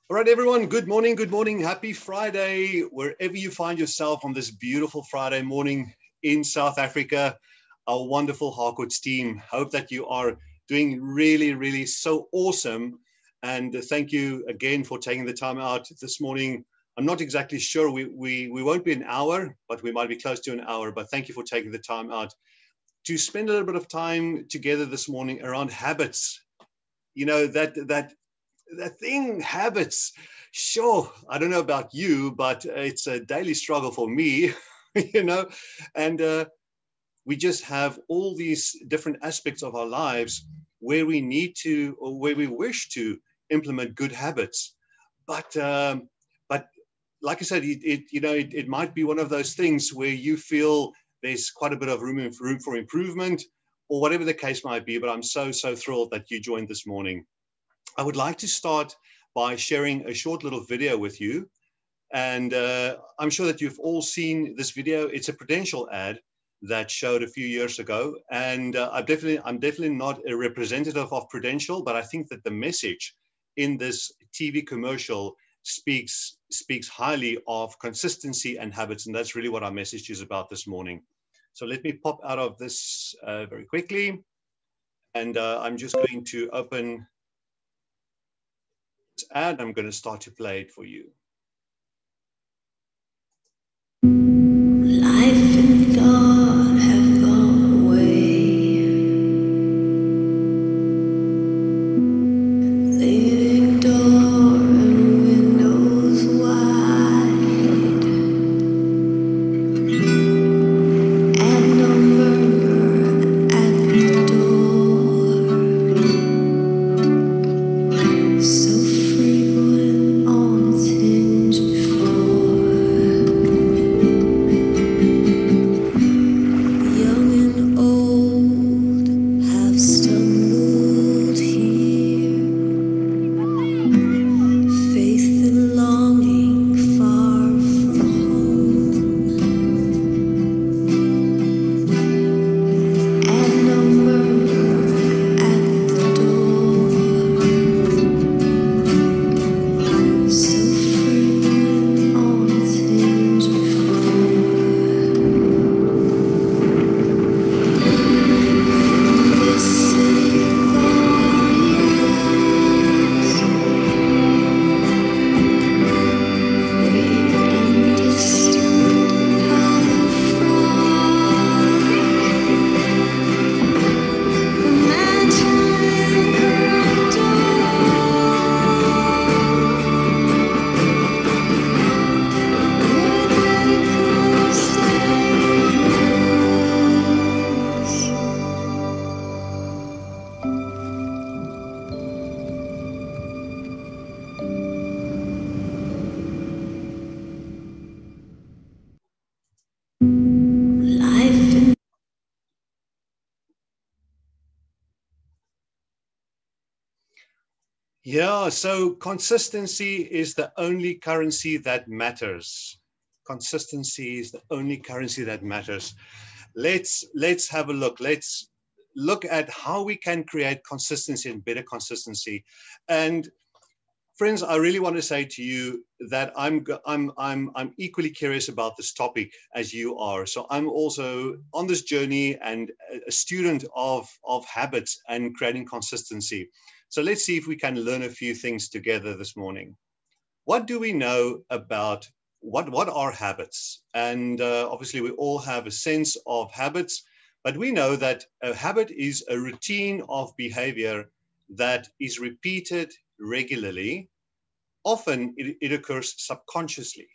All right, everyone. Good morning. Good morning. Happy Friday, wherever you find yourself on this beautiful Friday morning in South Africa. Our wonderful Harcourts team. Hope that you are doing really, really so awesome. And thank you again for taking the time out this morning. I'm not exactly sure. We won't be an hour, but we might be close to an hour. But thank you for taking the time out to spend a little bit of time together this morning around habits. You know, that thing, habits. Sure, I don't know about you, but it's a daily struggle for me, you know. And we just have all these different aspects of our lives where we need to, or where we wish to implement good habits. But like I said, it might be one of those things where you feel there's quite a bit of room for improvement, or whatever the case might be. But I'm so thrilled that you joined this morning. I would like to start by sharing a short little video with you. And I'm sure that you've all seen this video. It's a Prudential ad that showed a few years ago. And I'm definitely not a representative of Prudential, but I think that the message in this TV commercial speaks highly of consistency and habits. And that's really what our message is about this morning. So let me pop out of this very quickly. And I'm just going to open ad. I'm going to start to play it for you. Life and thought have gone away, leaving door and windows wide, and no murmur at the door, so frequent on its hinge before. Young and old have stumbled here, faith and longing far from home, and no murmur at the door, so frequent on its hinge before. This city glorious, great and distant, how far, imagine corruptor, would they close life and Yeah, so consistency is the only currency that matters. Consistency is the only currency that matters. Let's have a look. Let's look at how we can create consistency and better consistency. And friends, I really want to say to you that I'm equally curious about this topic as you are. So I'm also on this journey and a student of habits and creating consistency. So let's see if we can learn a few things together this morning. What do we know about what are habits? And obviously we all have a sense of habits, but we know that a habit is a routine of behavior that is repeated regularly. Often it occurs subconsciously.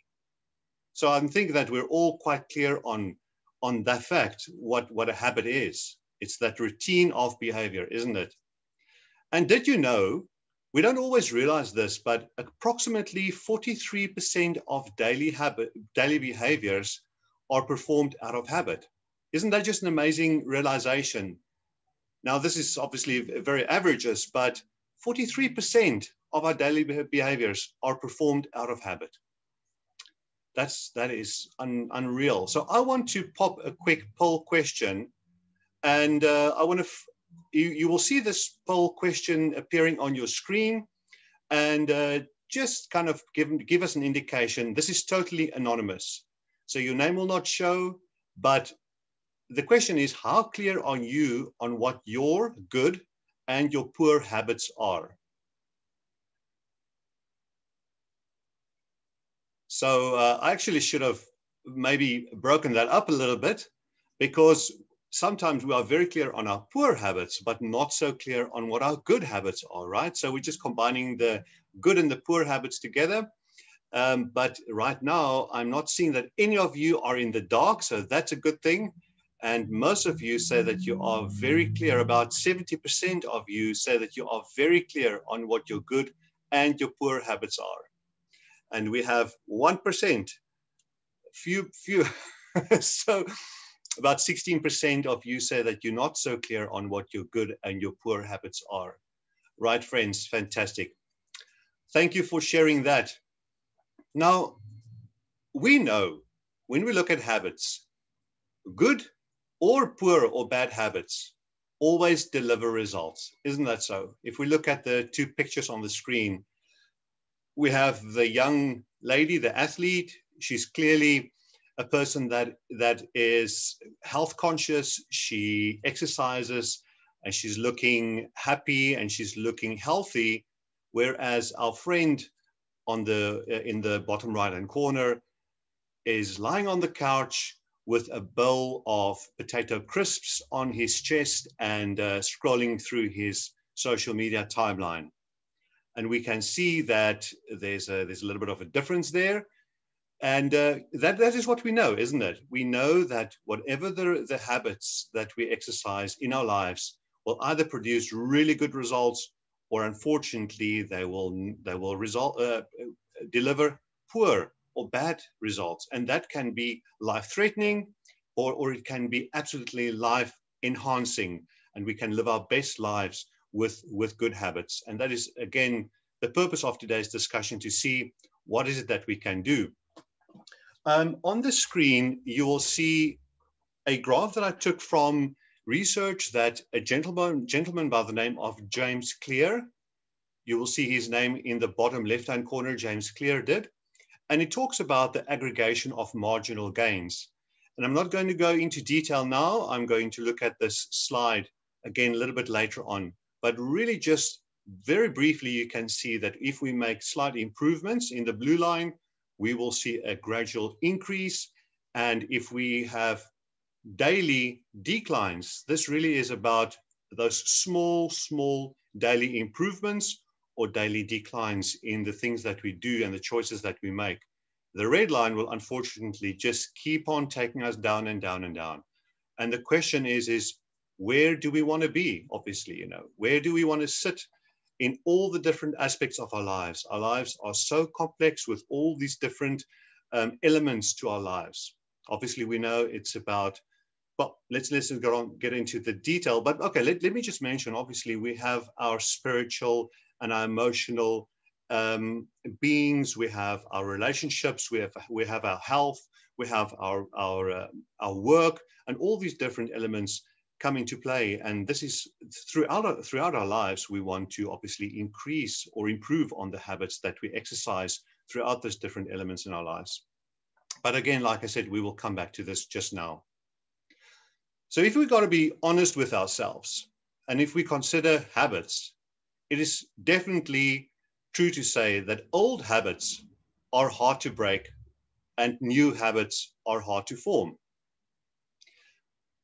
So I'm thinking that we're all quite clear on that fact, what a habit is. It's that routine of behavior, isn't it? And did you know, we don't always realize this, but approximately 43% of daily behaviors are performed out of habit. Isn't that just an amazing realization? Now, this is obviously very averages, but 43% of our daily behaviors are performed out of habit. That is unreal. So I want to pop a quick poll question, and I want to. You will see this poll question appearing on your screen, and just kind of give us an indication. This is totally anonymous. So your name will not show, but the question is, how clear are you on what your good and your poor habits are? So I actually should have maybe broken that up a little bit, because sometimes we are very clear on our poor habits, but not so clear on what our good habits are, right? So we're just combining the good and the poor habits together. But right now, I'm not seeing that any of you are in the dark, so that's a good thing. And most of you say that you are very clear. About 70% of you say that you are very clear on what your good and your poor habits are. And we have 1%, few. So about 16% of you say that you're not so clear on what your good and your poor habits are. Right, friends? Fantastic. Thank you for sharing that. Now, we know when we look at habits, good or poor or bad habits always deliver results. Isn't that so? If we look at the two pictures on the screen, we have the young lady, the athlete. She's clearly a person that is health conscious. She exercises and she's looking happy and she's looking healthy. Whereas our friend on the in the bottom right hand corner is lying on the couch with a bowl of potato crisps on his chest and scrolling through his social media timeline. And we can see that there's a little bit of a difference there. And that is what we know, isn't it? We know that whatever the habits that we exercise in our lives will either produce really good results, or unfortunately, they will deliver poor or bad results. And that can be life-threatening, or it can be absolutely life-enhancing. And we can live our best lives with good habits. And that is, again, the purpose of today's discussion, to see what is it that we can do. On the screen, you will see a graph that I took from research that a gentleman by the name of James Clear, you will see his name in the bottom left-hand corner, James Clear did. And it talks about the aggregation of marginal gains. And I'm not going to go into detail now. I'm going to look at this slide again a little bit later on. But really just very briefly, you can see that if we make slight improvements in the blue line, we will see a gradual increase. And if we have daily declines, this really is about those small daily improvements or daily declines in the things that we do and the choices that we make. The red line will unfortunately just keep on taking us down and down and down. And the question is where do we want to be? Obviously, where do we want to sit in all the different aspects of our lives? Our lives are so complex with all these different elements to our lives. Obviously, we know it's about, well, let's get into the detail. But okay, let me just mention, obviously, we have our spiritual and our emotional beings. We have our relationships. We have our health. We have our work, and all these different elements come into play. And this is throughout our lives, we want to obviously increase or improve on the habits that we exercise throughout those different elements in our lives. But again, like I said, we will come back to this just now. So if we've got to be honest with ourselves, and if we consider habits, it is definitely true to say that old habits are hard to break and new habits are hard to form.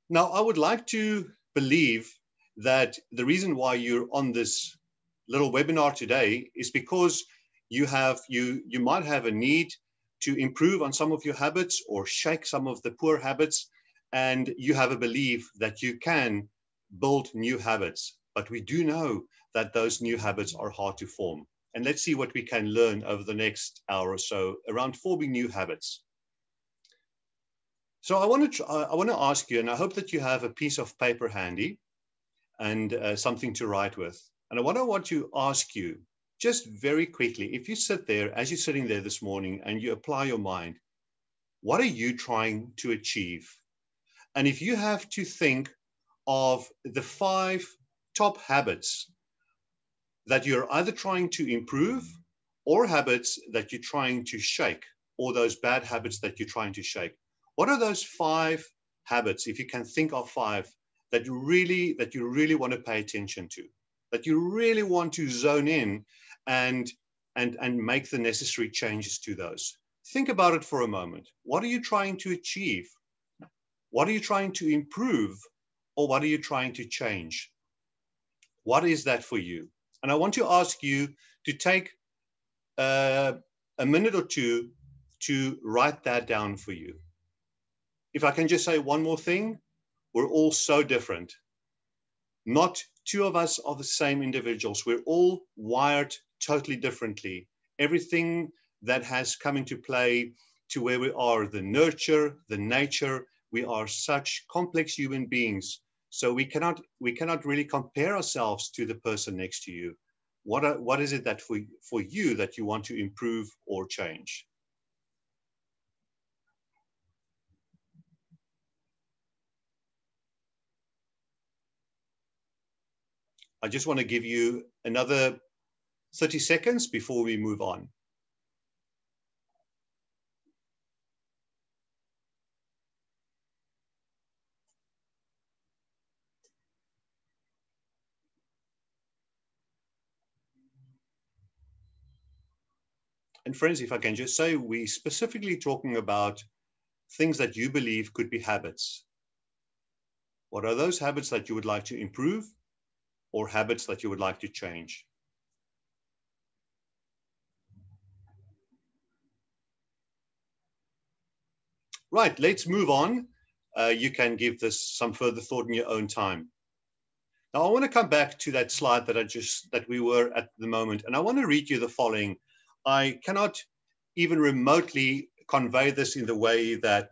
Now, I would like to believe that the reason why you're on this little webinar today is because you might have a need to improve on some of your habits or shake some of the poor habits, and you have a belief that you can build new habits. But we do know that those new habits are hard to form. And let's see what we can learn over the next hour or so around forming new habits. So I want to ask you, and I hope that you have a piece of paper handy and something to write with. And I want to ask you just very quickly, if you sit there, as you're sitting there this morning and you apply your mind, what are you trying to achieve? And if you have to think of the 5 top habits that you're either trying to improve or habits that you're trying to shake, or those bad habits that you're trying to shake? What are those 5 habits, if you can think of 5, that you really want to pay attention to, that you really want to zone in and make the necessary changes to those? Think about it for a moment. What are you trying to achieve? What are you trying to improve? Or what are you trying to change? What is that for you? And I want to ask you to take a minute or two to write that down for you. If I can just say one more thing, we're all so different. Not 2 of us are the same individuals. We're all wired totally differently. Everything that has come into play to where we are, the nurture, the nature, we are such complex human beings. So we cannot really compare ourselves to the person next to you. What is it that for you that you want to improve or change? I just want to give you another 30 seconds before we move on. And friends, if I can just say, we're specifically talking about things that you believe could be habits. What are those habits that you would like to improve, or habits that you would like to change? Right, let's move on. You can give this some further thought in your own time. Now, I want to come back to that slide that we were at the moment, and I want to read you the following. I cannot even remotely convey this in the way that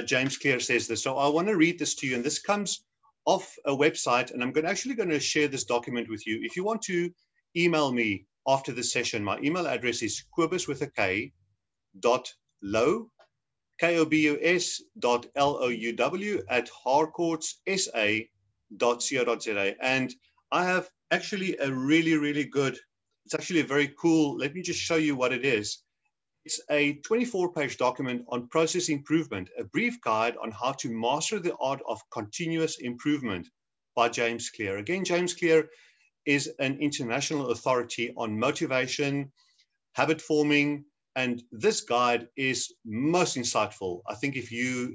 James Clear says this. So I want to read this to you, and this comes off a website, and I'm actually going to share this document with you. If you want to email me after the session, my email address is Kobus with a K, .low, KOBUS.LOUW @harcourtsa.co.za. And I have actually a really good, it's actually a very cool, let me just show you what it is. It's a 24-page document on process improvement, a brief guide on how to master the art of continuous improvement by James Clear. Again, James Clear is an international authority on motivation, habit forming, and this guide is most insightful. I think if you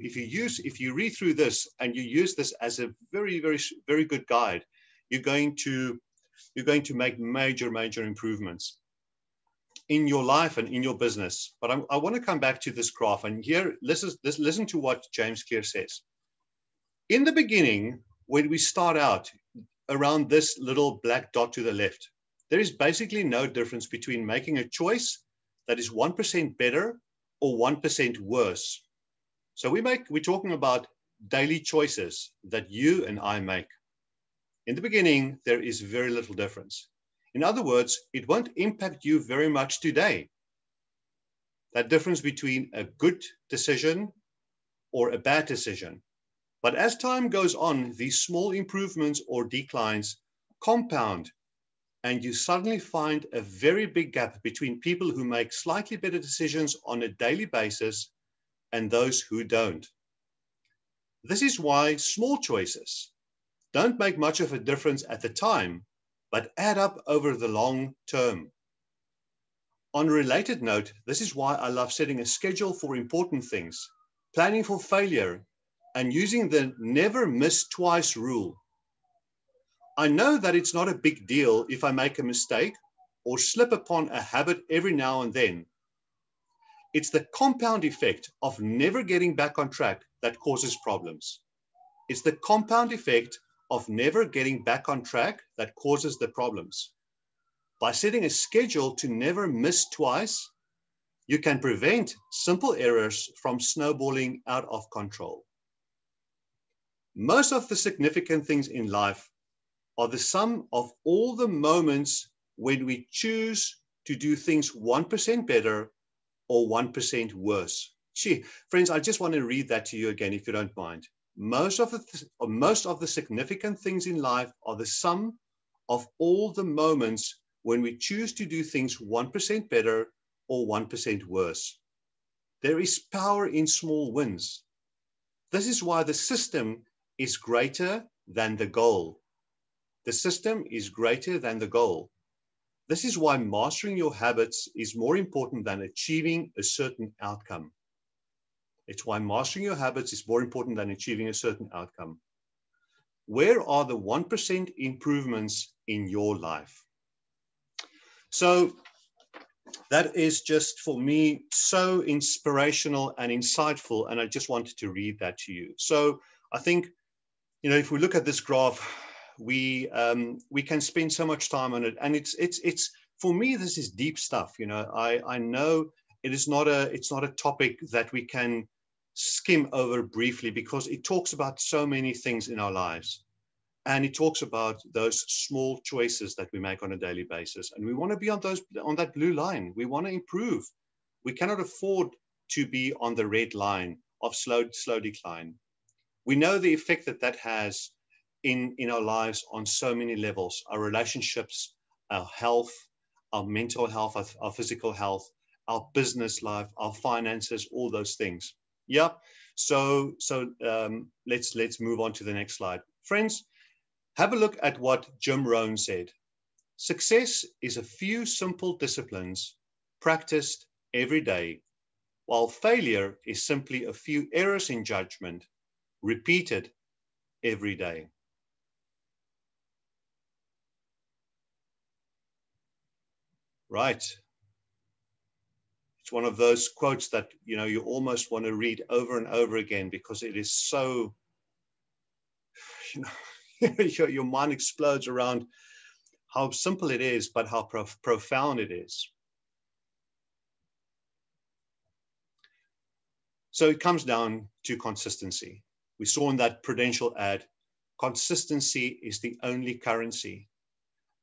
read through this and you use this as a very good guide, you're going to make major improvements in your life and in your business. But I want to come back to this graph, and here, listen to what James Clear says. In the beginning, when we start out around this little black dot to the left, there is basically no difference between making a choice that is 1% better or 1% worse. So we're talking about daily choices that you and I make. In the beginning, there is very little difference. In other words, it won't impact you very much today. That difference between a good decision or a bad decision. But as time goes on, these small improvements or declines compound, and you suddenly find a very big gap between people who make slightly better decisions on a daily basis and those who don't. This is why small choices don't make much of a difference at the time, but add up over the long term. On a related note, this is why I love setting a schedule for important things, planning for failure, and using the never miss twice rule. I know that it's not a big deal if I make a mistake or slip upon a habit every now and then. It's the compound effect of never getting back on track that causes problems. It's the compound effect of never getting back on track that causes the problems. By setting a schedule to never miss twice, you can prevent simple errors from snowballing out of control. Most of the significant things in life are the sum of all the moments when we choose to do things 1% better or 1% worse. Gee, friends, I just want to read that to you again, if you don't mind. Most of the significant things in life are the sum of all the moments when we choose to do things 1% better or 1% worse. There is power in small wins. This is why the system is greater than the goal. The system is greater than the goal. This is why mastering your habits is more important than achieving a certain outcome. It's why mastering your habits is more important than achieving a certain outcome. Where are the 1% improvements in your life? So that is just, for me, so inspirational and insightful, and I just wanted to read that to you. So I think, if we look at this graph, we can spend so much time on it, and it's for me, this is deep stuff. I know it's not a topic that we can skim over briefly, because it talks about so many things in our lives. And it talks about those small choices that we make on a daily basis. And we want to be on that blue line. We want to improve. We cannot afford to be on the red line of slow decline. We know the effect that has in our lives on so many levels: our relationships, our health, our mental health, our physical health, our business life, our finances, all those things. Yeah. So let's move on to the next slide. Friends, have a look at what Jim Rohn said. Success is a few simple disciplines practiced every day, while failure is simply a few errors in judgment repeated every day. Right. It's one of those quotes that, you almost want to read over and over again, because it is so, your mind explodes around how simple it is, but how profound it is. So it comes down to consistency. We saw in that Prudential ad, consistency is the only currency.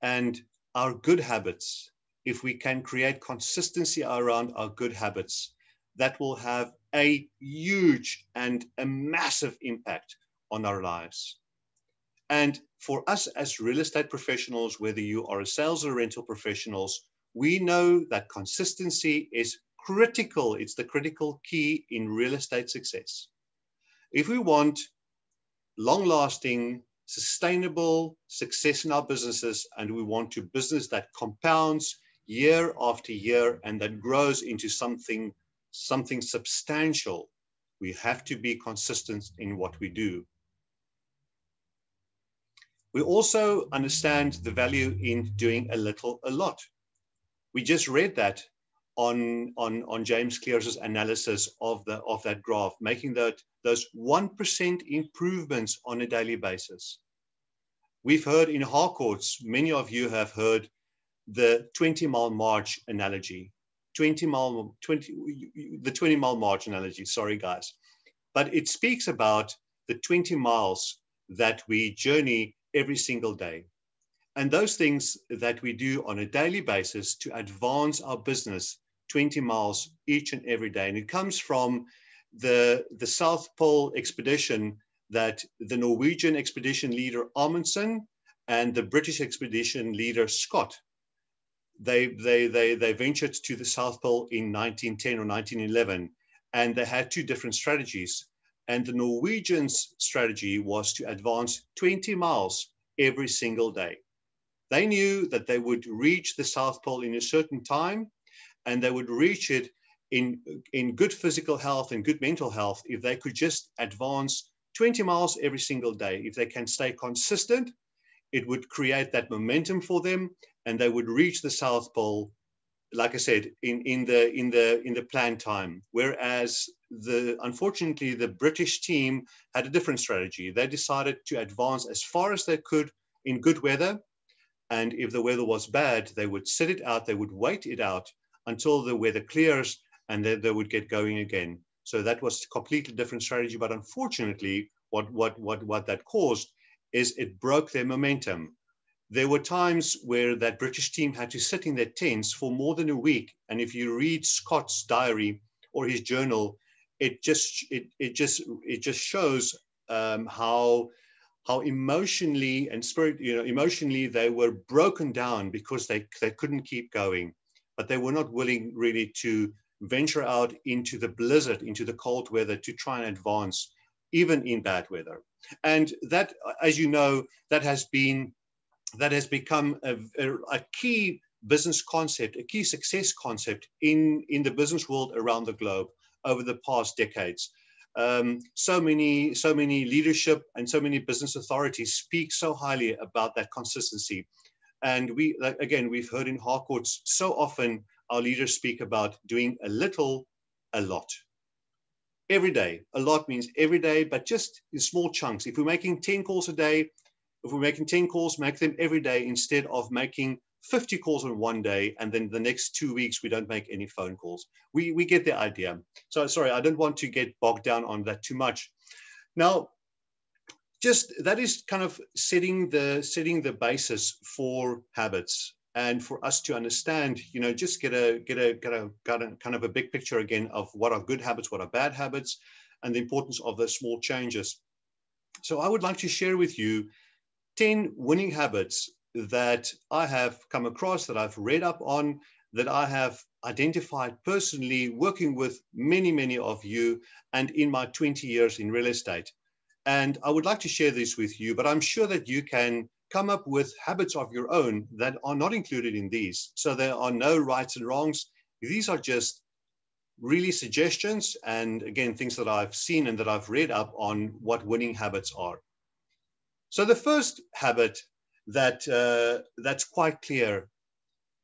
And our good habits, if we can create consistency around our good habits, that will have a huge and a massive impact on our lives. And for us as real estate professionals, whether you are a sales or rental professionals, we know that consistency is critical. It's the critical key in real estate success. If we want long-lasting, sustainable success in our businesses, and we want a business that compounds year after year and that grows into something substantial, we have to be consistent in what we do. We also understand the value in doing a little, a lot. We just read that on James Clear's analysis of that graph, making those 1% improvements on a daily basis. We've heard in Harcourts, many of you have heard the 20-mile march analogy. The 20-mile march analogy, sorry guys. But it speaks about the 20 miles that we journey every single day. And those things that we do on a daily basis to advance our business 20 miles each and every day. And it comes from the South Pole expedition that the Norwegian expedition leader Amundsen and the British expedition leader Scott, they ventured to the South Pole in 1910 or 1911, and they had two different strategies. And the Norwegians' strategy was to advance 20 miles every single day. They knew that they would reach the South Pole in a certain time, and they would reach it in good physical health and good mental health if they could just advance 20 miles every single day. If they can stay consistent, it would create that momentum for them, and they would reach the South Pole, like I said, in the planned time. Whereas unfortunately, the British team had a different strategy. They decided to advance as far as they could in good weather. And if the weather was bad, they would sit it out. They would wait it out until the weather clears, and then they would get going again. So that was a completely different strategy. But unfortunately, what that caused is it broke their momentum. There were times where that British team had to sit in their tents for more than a week. And if you read Scott's diary or his journal, it just shows how how emotionally and emotionally they were broken down because they couldn't keep going, but they were not willing really to venture out into the blizzard, into the cold weather, to try and advance even in bad weather. And that, as you know, that has become a key business concept, a key success concept in the business world around the globe over the past decades. So many leadership and so many business authorities speak so highly about that consistency. And we've heard in Harcourts so often our leaders speak about doing a little, a lot. Every day. A lot means every day, but just in small chunks. If we're making 10 calls a day, if we're making 10 calls, make them every day instead of making 50 calls in one day, and then the next 2 weeks we don't make any phone calls. We get the idea. So sorry, I don't want to get bogged down on that too much. Now, just that is kind of setting the basis for habits, and for us to understand, just get a kind of a big picture again of what are good habits, what are bad habits, and the importance of those small changes. So I would like to share with you 10 winning habits that I have come across, that I've read up on, that I have identified personally working with many of you and in my 20 years in real estate. And I would like to share this with you, but I'm sure that you can come up with habits of your own that are not included in these. So there are no rights and wrongs. These are just really suggestions, and again, things that I've seen and that I've read up on what winning habits are. So the first habit that's quite clear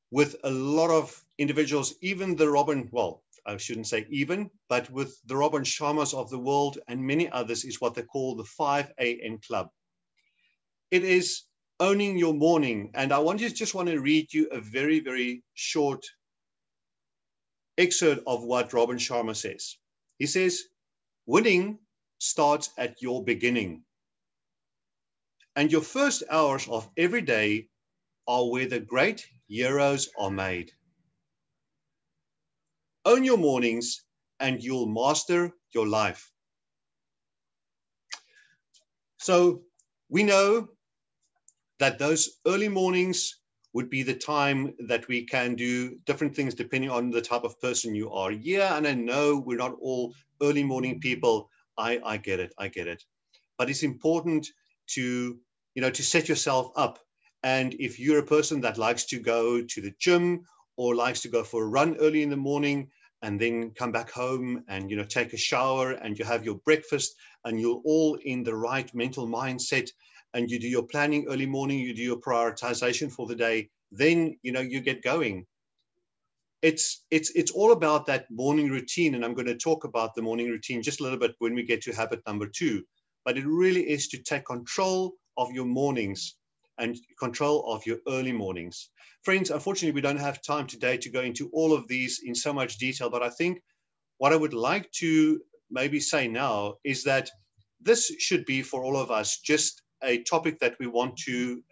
with a lot of individuals, even the Robin, well, I shouldn't say even, but with the Robin Sharmas of the world and many others, is what they call the 5 a.m. club. It is owning your morning. And I just want to read you a very short excerpt of what Robin Sharma says. He says, winning starts at your beginning. And your first hours of every day are where the great heroes are made. Own your mornings and you'll master your life. So we know that those early mornings would be the time that we can do different things depending on the type of person you are. Yeah, and I know we're not all early morning people. I get it. But it's important to set yourself up. And if you're a person that likes to go to the gym or likes to go for a run early in the morning and then come back home and take a shower and you have your breakfast and you're all in the right mental mindset and you do your planning early morning, you do your prioritization for the day, then you get going. It's all about that morning routine, and I'm going to talk about the morning routine just a little bit when we get to habit number 2. But it really is to take control of your mornings and control of your early mornings. Friends, unfortunately, we don't have time today to go into all of these in so much detail, but I think what I would like to maybe say now is that this should be for all of us just a topic that we want to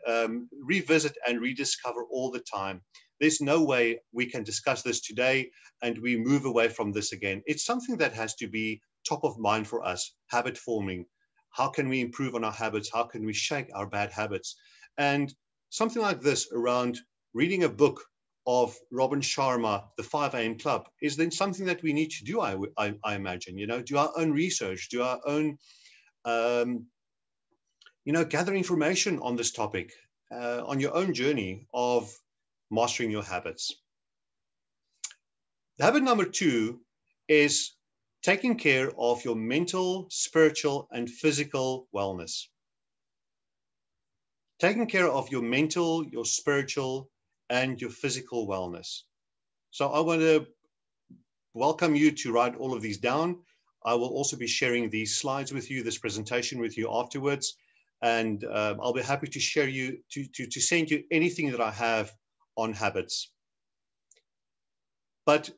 revisit and rediscover all the time. There's no way we can discuss this today and we move away from this again. It's something that has to be top of mind for us, habit forming. How can we improve on our habits? How can we shake our bad habits? And something like this around reading a book of Robin Sharma, the 5 a.m. Club, is then something that we need to do, I imagine, do our own research, do our own, gather information on this topic, on your own journey of mastering your habits. Habit number 2 is taking care of your mental, spiritual, and physical wellness. Taking care of your mental, your spiritual, and your physical wellness. So I want to welcome you to write all of these down. I will also be sharing these slides with you, this presentation with you afterwards. And I'll be happy to share you, to send you anything that I have on habits. But,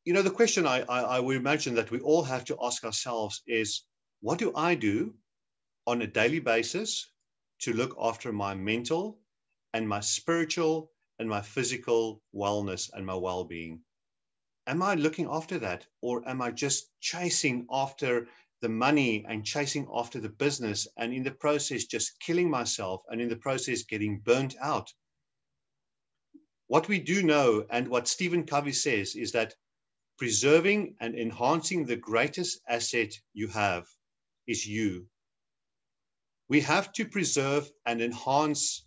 the question I would imagine that we all have to ask ourselves is, what do I do on a daily basis to look after my mental and my spiritual and my physical wellness and my well-being? Am I looking after that, or am I just chasing after the money and chasing after the business, and in the process just killing myself, and in the process getting burnt out. What we do know, and what Stephen Covey says, is that preserving and enhancing the greatest asset you have is you. We have to preserve and enhance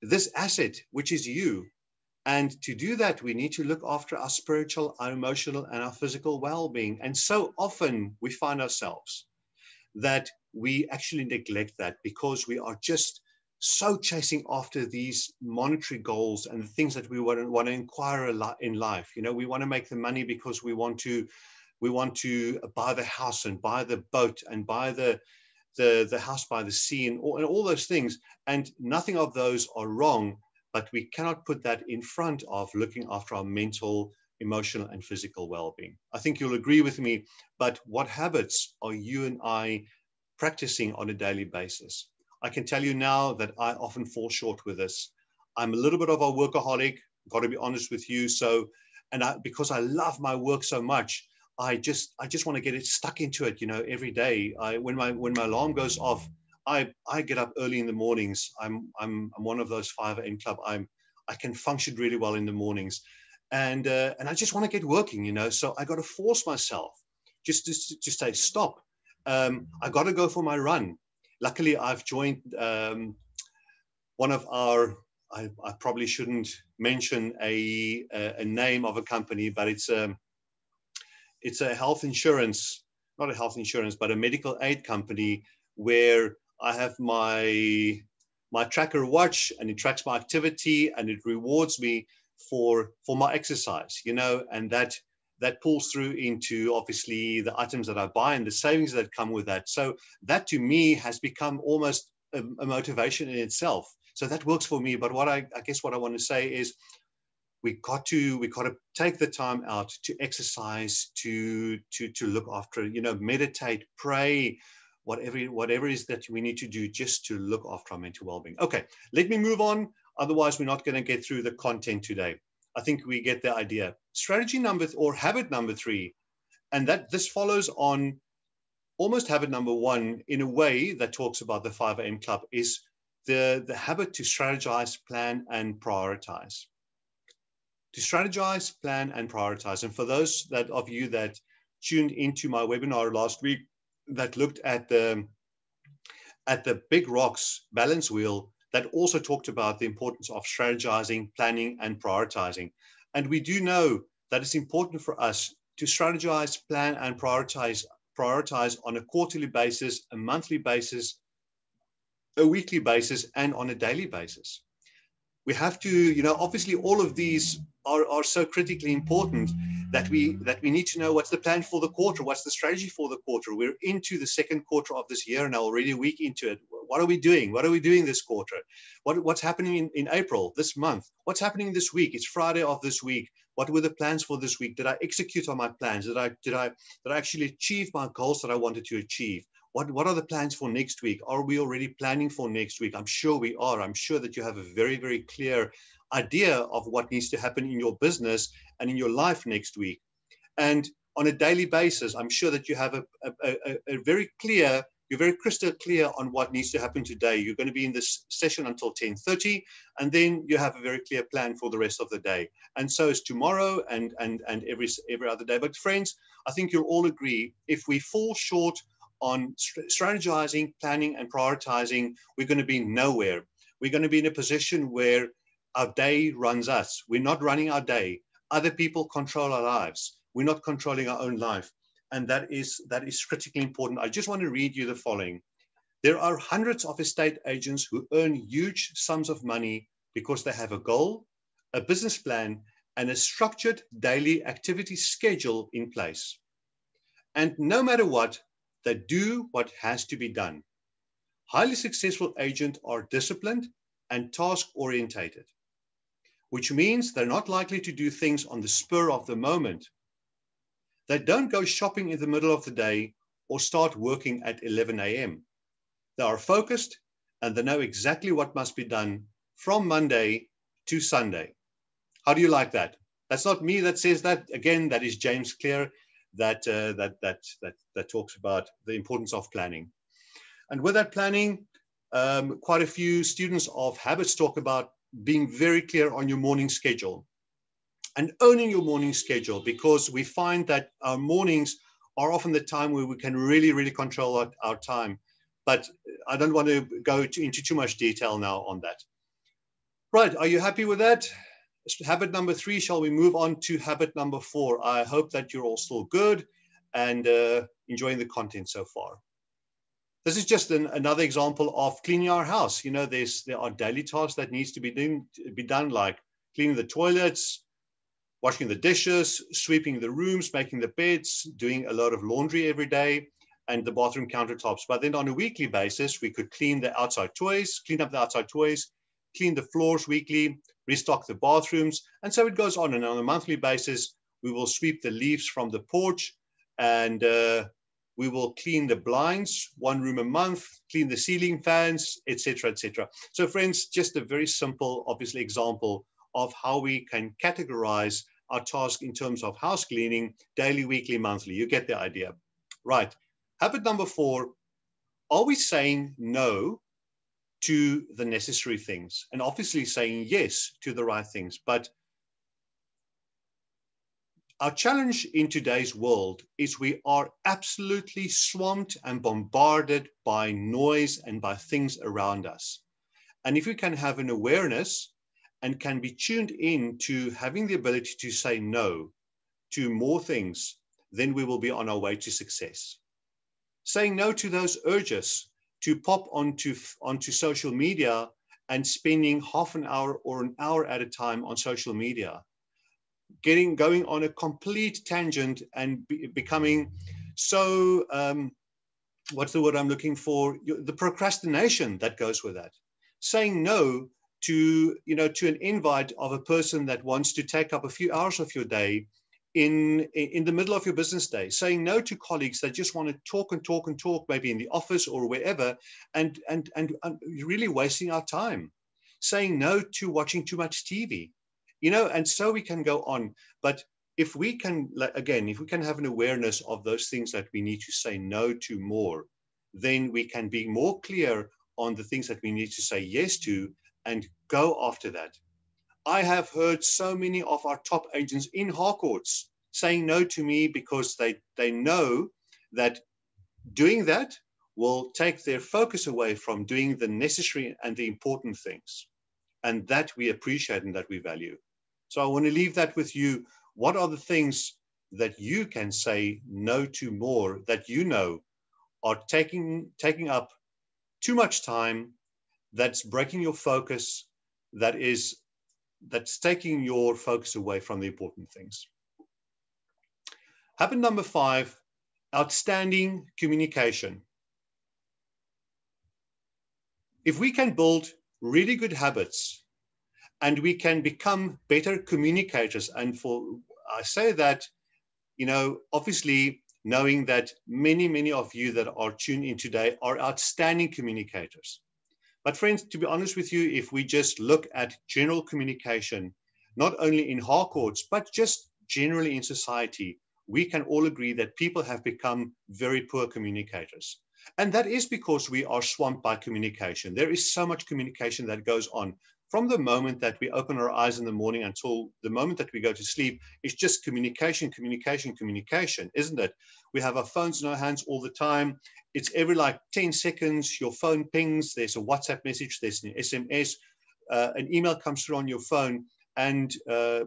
this asset, which is you. And to do that, we need to look after our spiritual, our emotional, and our physical well-being. And so often we find ourselves that we actually neglect that because we are just so chasing after these monetary goals and the things that we want to acquire in life. You know, we want to make the money because we want to buy the house and buy the boat and buy the house by the sea and all those things. And nothing of those are wrong, but we cannot put that in front of looking after our mental, emotional, and physical well-being. I think you'll agree with me, but what habits are you and I practicing on a daily basis? I can tell you now that I often fall short with this. I'm a little bit of a workaholic, got to be honest with you. So, because I love my work so much, I just want to get it stuck into it, you know, every day. When my alarm goes off, I get up early in the mornings. I'm one of those 5 a.m. club. I can function really well in the mornings, and I just want to get working, you know. So I got to force myself just to say stop. I got to go for my run. Luckily, I've joined one of our. I probably shouldn't mention a name of a company, but it's a health insurance, not a health insurance, but a medical aid company where I have my tracker watch, and it tracks my activity and it rewards me for my exercise, you know, and that pulls through into obviously the items that I buy and the savings that come with that. So that to me has become almost a motivation in itself. So that works for me. But what I guess what I want to say is we got to take the time out to exercise, to look after, you know, meditate, pray, whatever it is that we need to do just to look after our mental well-being. Okay, let me move on. Otherwise, we're not going to get through the content today. I think we get the idea. Strategy habit number 3, and that this follows on almost habit number 1 in a way that talks about the 5 a.m. club, is the habit to strategize, plan, and prioritize. To strategize, plan, and prioritize. And for those of you that tuned into my webinar last week that looked at the Big Rocks balance wheel, that also talked about the importance of strategizing, planning, and prioritizing. And we do know that it's important for us to strategize, plan, and prioritize on a quarterly basis, a monthly basis, a weekly basis, and on a daily basis. We have to, you know, obviously all of these are so critically important that we need to know what's the plan for the quarter, what's the strategy for the quarter. We're into the second quarter of this year now, already a week into it. What are we doing? What are we doing this quarter? What's happening in April, this month? What's happening this week? It's Friday of this week. What were the plans for this week? Did I execute on my plans? Did I actually achieve my goals that I wanted to achieve? What are the plans for next week? Are we already planning for next week? I'm sure we are. I'm sure that you have a very, very clear idea of what needs to happen in your business and in your life next week. And on a daily basis, I'm sure that you have a very clear, you're very crystal clear on what needs to happen today. You're going to be in this session until 10:30, and then you have a very clear plan for the rest of the day. And so is tomorrow and every other day. But friends, I think you'll all agree, if we fall short on strategizing, planning, and prioritizing, we're going to be nowhere. We're going to be in a position where our day runs us. We're not running our day. Other people control our lives. We're not controlling our own life. And that is critically important. I just want to read you the following. There are hundreds of estate agents who earn huge sums of money because they have a goal, a business plan, and a structured daily activity schedule in place. And no matter what, they do what has to be done. Highly successful agents are disciplined and task-orientated, which means they're not likely to do things on the spur of the moment. They don't go shopping in the middle of the day or start working at 11 a.m. They are focused and they know exactly what must be done from Monday to Sunday. How do you like that? That's not me that says that. Again, that is James Clear. that talks about the importance of planning. And with that planning, quite a few students of habits talk about being very clear on your morning schedule and owning your morning schedule, because we find that our mornings are often the time where we can really control our time. But I don't want to go into too much detail now on that. Right, are you happy with that? Habit number 3, shall we move on to habit number 4? I hope that you're all still good and enjoying the content so far. This is just another example of cleaning our house. You know, there are daily tasks that needs to be done, like cleaning the toilets, washing the dishes, sweeping the rooms, making the beds, doing a lot of laundry every day, and the bathroom countertops. But then on a weekly basis, we could clean up the outside toys, clean the floors weekly, restock the bathrooms, and so it goes on. And on a monthly basis, we will sweep the leaves from the porch, and we will clean the blinds 1 room a month, clean the ceiling fans, etc., etc. So friends, just a very simple, obviously, example of how we can categorize our task in terms of house cleaning, daily, weekly, monthly. You get the idea. Right. Habit number 4, are we saying no to the necessary things? And obviously saying yes to the right things. But our challenge in today's world is we are absolutely swamped and bombarded by noise and by things around us. And if we can have an awareness and can be tuned in to having the ability to say no to more things, then we will be on our way to success. Saying no to those urges to pop onto social media and spending half an hour or an hour at a time on social media, going on a complete tangent and becoming so, what's the word I'm looking for? The procrastination that goes with that. Saying no to an invite of a person that wants to take up a few hours of your day in the middle of your business day. Saying no to colleagues that just want to talk and talk and talk, maybe in the office or wherever, and really wasting our time. Saying no to watching too much TV, and so we can go on. But if we can, again, if we can have an awareness of those things that we need to say no to more, then we can be more clear on the things that we need to say yes to and go after that. I have heard so many of our top agents in Harcourts saying no to me because they know that doing that will take their focus away from doing the necessary and the important things. And that we appreciate and that we value. So I want to leave that with you. What are the things that you can say no to more that you know are taking up too much time, that's breaking your focus, that's taking your focus away from the important things? Habit number 5, outstanding communication. If we can build really good habits and we can become better communicators, and I say that, obviously knowing that many of you that are tuned in today are outstanding communicators. But friends, to be honest with you, if we just look at general communication, not only in Harcourts, but just generally in society, we can all agree that people have become very poor communicators. And that is because we are swamped by communication. There is so much communication that goes on. From the moment that we open our eyes in the morning until the moment that we go to sleep, it's just communication, isn't it? We have our phones in our hands all the time. It's every like 10 seconds, your phone pings, there's a WhatsApp message, there's an SMS, an email comes through on your phone. And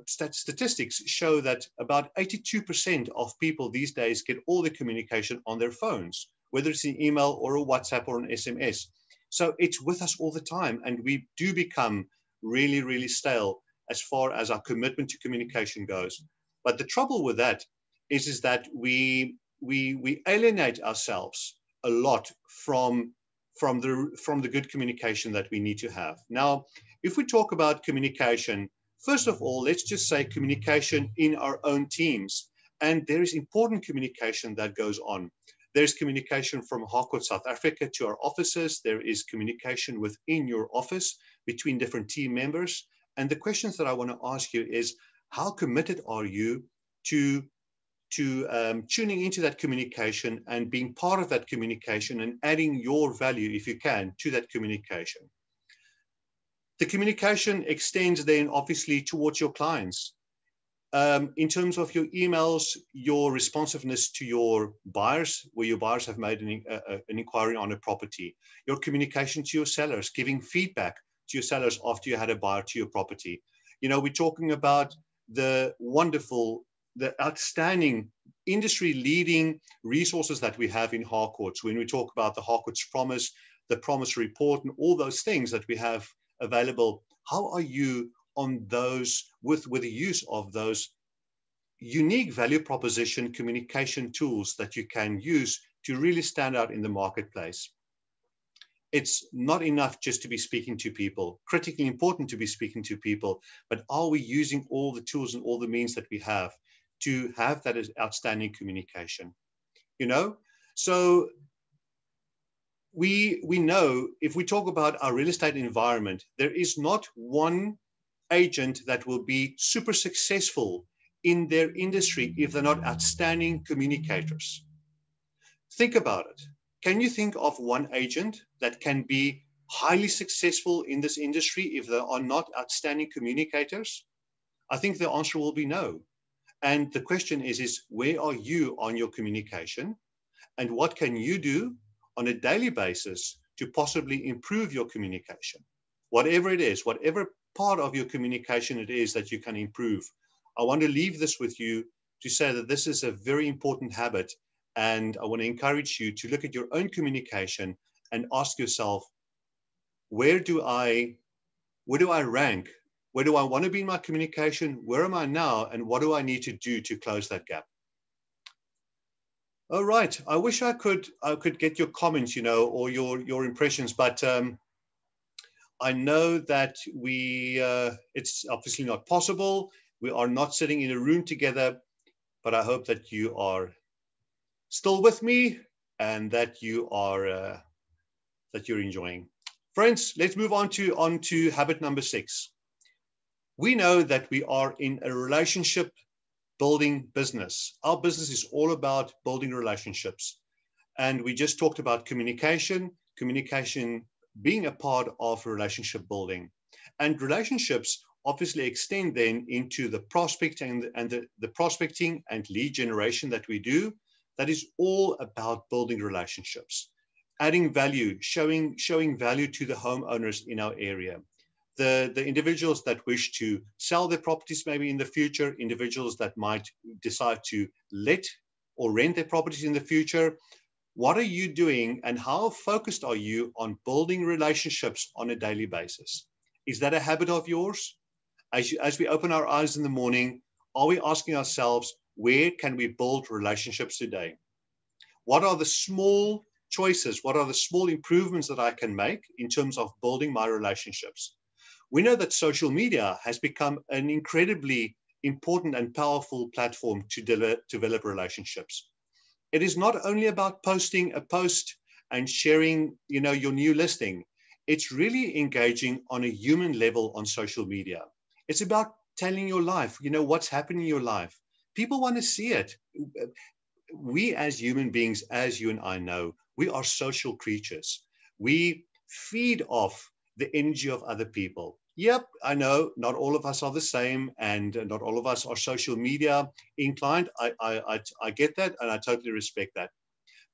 statistics show that about 82% of people these days get all the communication on their phones, whether it's an email or a WhatsApp or an SMS. So it's with us all the time, and we do become really stale as far as our commitment to communication goes. But the trouble with that is that we alienate ourselves a lot from the good communication that we need to have. Now, if we talk about communication, first of all, let's just say communication in our own teams. And there is important communication that goes on. There's communication from Harcourt, South Africa to our offices. There is communication within your office between different team members. And the questions that I want to ask you is, how committed are you to tuning into that communication and being part of that communication and adding your value, if you can, to that communication. The communication extends then obviously towards your clients. In terms of your emails, your responsiveness to your buyers, where your buyers have made an inquiry on a property, your communication to your sellers, giving feedback to your sellers after you had a buyer to your property. You know, we're talking about the wonderful, the outstanding industry-leading resources that we have in Harcourts. When we talk about the Harcourts Promise, the Promise Report, and all those things that we have available, how are you on those with the use of those unique value proposition communication tools that you can use to really stand out in the marketplace? It's not enough just to be speaking to people, critically important to be speaking to people, but are we using all the tools and all the means that we have to have that as outstanding communication? You know, so we know if we talk about our real estate environment, there is not one agent that will be super successful in their industry if they're not outstanding communicators. Think about it. Can you think of one agent that can be highly successful in this industry if they are not outstanding communicators? I think the answer will be no. And the question is where are you on your communication? And what can you do on a daily basis to possibly improve your communication? Whatever it is, whatever part of your communication it is that you can improve. I want to leave this with you to say that this is a very important habit, and I want to encourage you to look at your own communication and ask yourself, where do I rank? Where do I want to be in my communication? Where am I now? And what do I need to do to close that gap? All right. I wish I could get your comments, you know, or your impressions, but I know that it's obviously not possible. We are not sitting in a room together, but I hope that you are still with me and that you're enjoying. Friends, let's move on to habit number 6. We know that we are in a relationship building business. Our business is all about building relationships. And we just talked about communication being a part of relationship building. And relationships obviously extend then into the prospecting and the prospecting and lead generation that we do. That is all about building relationships, adding value, showing value to the homeowners in our area. The individuals that wish to sell their properties maybe in the future, individuals that might decide to let or rent their properties in the future. What are you doing and how focused are you on building relationships on a daily basis? Is that a habit of yours? As we open our eyes in the morning, are we asking ourselves, where can we build relationships today? What are the small choices? What are the small improvements that I can make in terms of building my relationships? We know that social media has become an incredibly important and powerful platform to develop relationships. It is not only about posting a post and sharing, you know, your new listing. It's really engaging on a human level on social media. It's about telling your life, you know, what's happening in your life. People want to see it. We as human beings, as you and I know, we are social creatures. We feed off the energy of other people. Yep, I know not all of us are the same and not all of us are social media inclined. I get that and I totally respect that.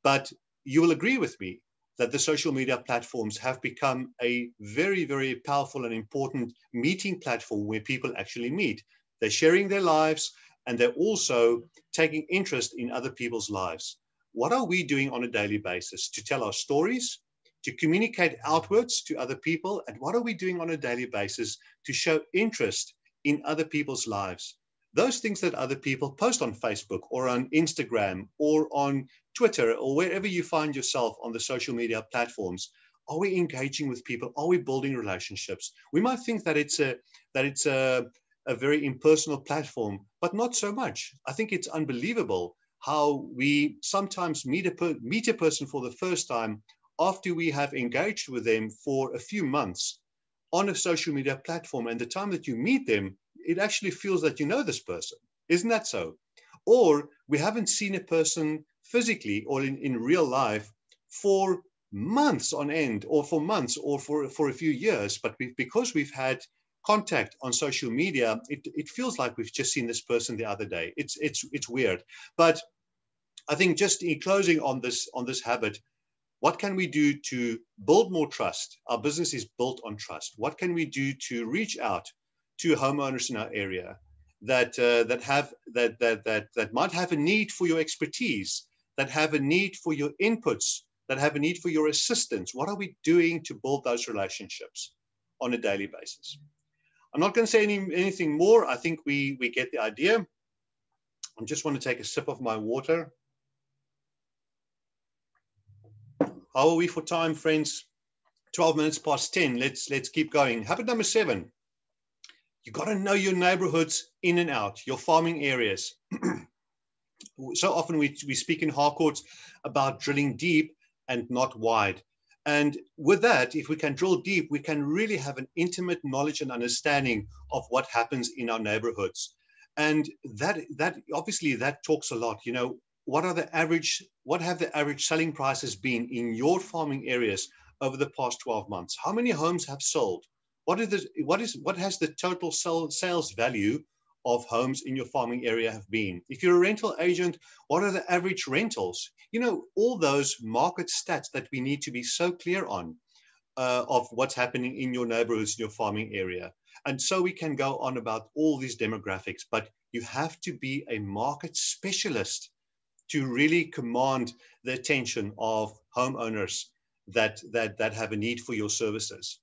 But you will agree with me that the social media platforms have become a very, very powerful and important meeting platform where people actually meet. They're sharing their lives and they're also taking interest in other people's lives. What are we doing on a daily basis to tell our stories, to communicate outwards to other people? And what are we doing on a daily basis to show interest in other people's lives? Those things that other people post on Facebook or on Instagram or on Twitter or wherever you find yourself on the social media platforms, are we engaging with people? Are we building relationships? We might think that it's a very impersonal platform, but not so much. I think it's unbelievable how we sometimes meet a person for the first time after we have engaged with them for a few months on a social media platform. And the time that you meet them, it actually feels that you know this person. Isn't that so? or we haven't seen a person physically or in real life for months on end, or for months, or for a few years, but because we've had contact on social media, it feels like we've just seen this person the other day. It's weird. But I think, just in closing on this habit, what can we do to build more trust? Our business is built on trust. What can we do to reach out to homeowners in our area that might have a need for your expertise, that have a need for your inputs, that have a need for your assistance? What are we doing to build those relationships on a daily basis? I'm not going to say anything more. I think we get the idea. I just want to take a sip of my water. How are we for time, friends? 12 minutes past 10. Let's keep going. Habit number 7. You got to know your neighborhoods in and out, your farming areas. So often we speak in Harcourts about drilling deep and not wide. And with that, if we can drill deep, we can really have an intimate knowledge and understanding of what happens in our neighborhoods. And that obviously that talks a lot. You know, what have the average selling prices been in your farming areas over the past 12 months? How many homes have sold? What has the total sales value of homes in your farming area have been? If you're a rental agent, what are the average rentals? You know, all those market stats that we need to be so clear on of what's happening in your neighborhoods, in your farming area. And so we can go on about all these demographics, but you have to be a market specialist to really command the attention of homeowners that have a need for your services.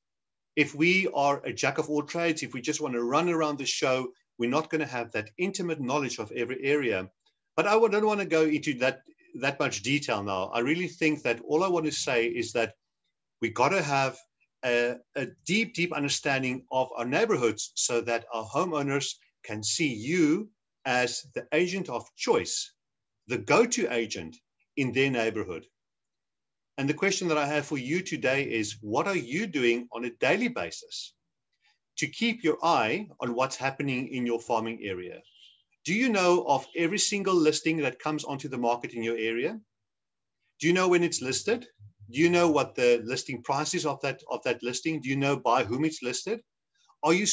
If we are a jack of all trades, if we just want to run around the show, we're not going to have that intimate knowledge of every area. But I don't want to go into that much detail now. I really think that all I want to say is that we got to have a deep understanding of our neighborhoods so that our homeowners can see you as the agent of choice, the go-to agent in their neighborhood. And the question that I have for you today is, what are you doing on a daily basis to keep your eye on what's happening in your farming area? Do you know of every single listing that comes onto the market in your area? Do you know when it's listed? Do you know what the listing price is of that listing? Do you know by whom it's listed? Are you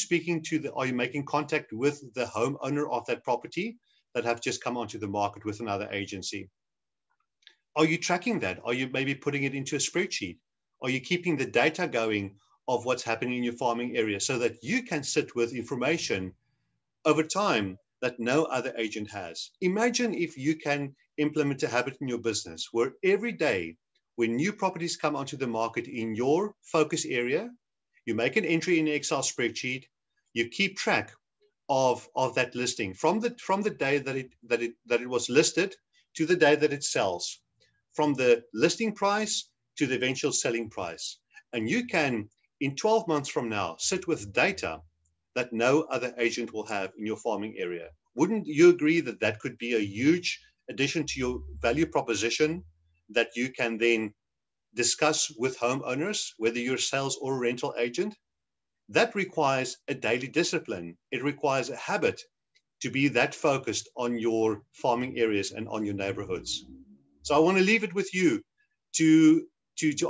making contact with the homeowner of that property that have just come onto the market with another agency? Are you tracking that? Are you maybe putting it into a spreadsheet? Are you keeping the data going of what's happening in your farming area so that you can sit with information over time that no other agent has? Imagine if you can implement a habit in your business where every day when new properties come onto the market in your focus area, you make an entry in an Excel spreadsheet, you keep track of that listing from the day that it was listed to the day that it sells, from the listing price to the eventual selling price. And you can, in 12 months from now, sit with data that no other agent will have in your farming area. Wouldn't you agree that that could be a huge addition to your value proposition that you can then discuss with homeowners, whether you're a sales or a rental agent? That requires a daily discipline. It requires a habit to be that focused on your farming areas and on your neighborhoods. So I want to leave it with you to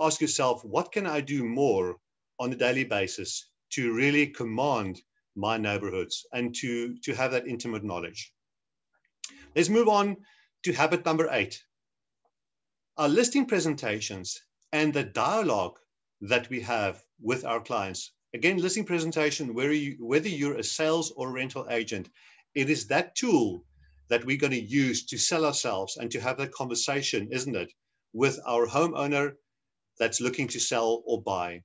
ask yourself, what can I do more on a daily basis to really command my neighborhoods and to have that intimate knowledge? Let's move on to habit number 8. Our listing presentations and the dialogue that we have with our clients. Again, listing presentation, whether you're a sales or rental agent, it is that tool that we're going to use to sell ourselves and to have that conversation, isn't it, with our homeowner that's looking to sell or buy.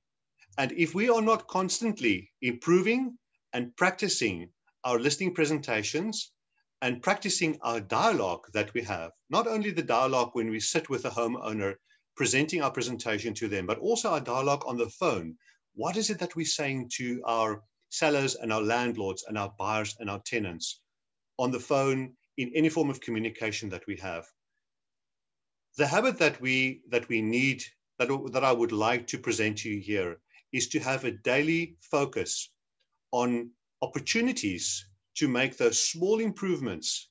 And if we are not constantly improving and practicing our listing presentations and practicing our dialogue that we have, not only the dialogue when we sit with a homeowner presenting our presentation to them, but also our dialogue on the phone. What is it that we're saying to our sellers and our landlords and our buyers and our tenants on the phone, in any form of communication that we have? The habit that we need, that I would like to present to you here, is to have a daily focus on opportunities to make those small improvements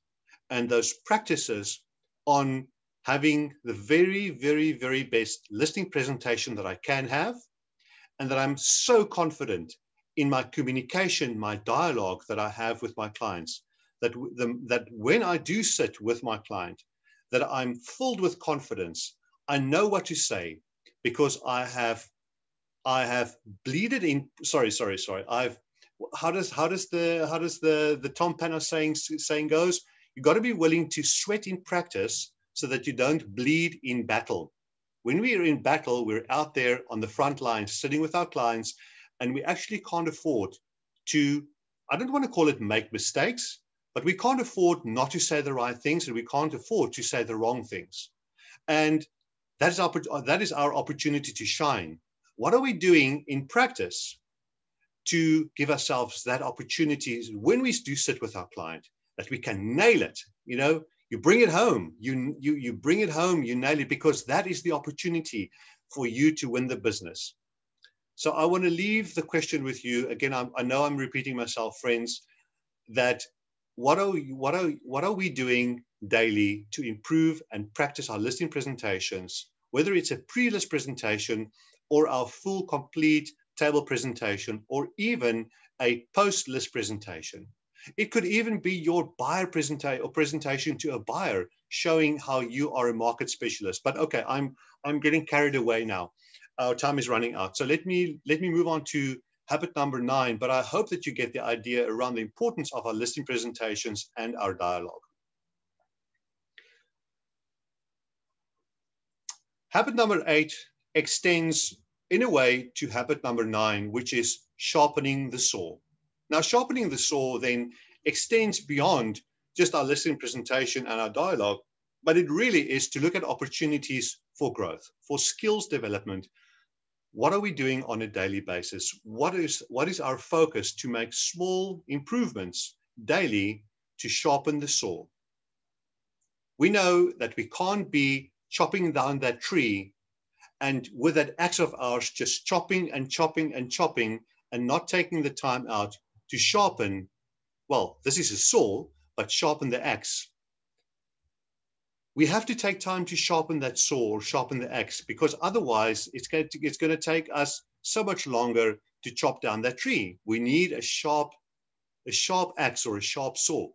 and those practices on having the very, very, very best listing presentation that I can have, and that I'm so confident in my communication, my dialogue that I have with my clients, that when I do sit with my client, that I'm filled with confidence. I know what to say because I have bleeded in. Sorry. How does the Tom Panos saying goes? You got to be willing to sweat in practice so that you don't bleed in battle. When we are in battle, we're out there on the front line, sitting with our clients, and we actually can't afford to, I don't want to call it make mistakes, but we can't afford not to say the right things, and we can't afford to say the wrong things. And that is our opportunity to shine. What are we doing in practice to give ourselves that opportunity when we do sit with our client, that we can nail it? You know, you bring it home, you bring it home, you nail it, because that is the opportunity for you to win the business. So I want to leave the question with you. Again, I know I'm repeating myself, friends, that what are we doing daily to improve and practice our listing presentations, whether it's a pre-list presentation or our full complete table presentation, or even a post-list presentation. It could even be your buyer presentation or presentation to a buyer showing how you are a market specialist. But okay, I'm getting carried away now. Our time is running out. So let me move on to habit number 9, but I hope that you get the idea around the importance of our listing presentations and our dialogue. Habit number 8 extends in a way to habit number 9, which is sharpening the saw. Now, sharpening the saw then extends beyond just our listing presentation and our dialogue, but it really is to look at opportunities for growth, for skills development. What are we doing on a daily basis? What is our focus to make small improvements daily to sharpen the saw? We know that we can't be chopping down that tree and with that axe of ours just chopping and chopping and chopping and not taking the time out to sharpen, well, this is a saw, but sharpen the axe. We have to take time to sharpen that saw or sharpen the axe, because otherwise it's going to take us so much longer to chop down that tree. We need a sharp axe or a sharp saw.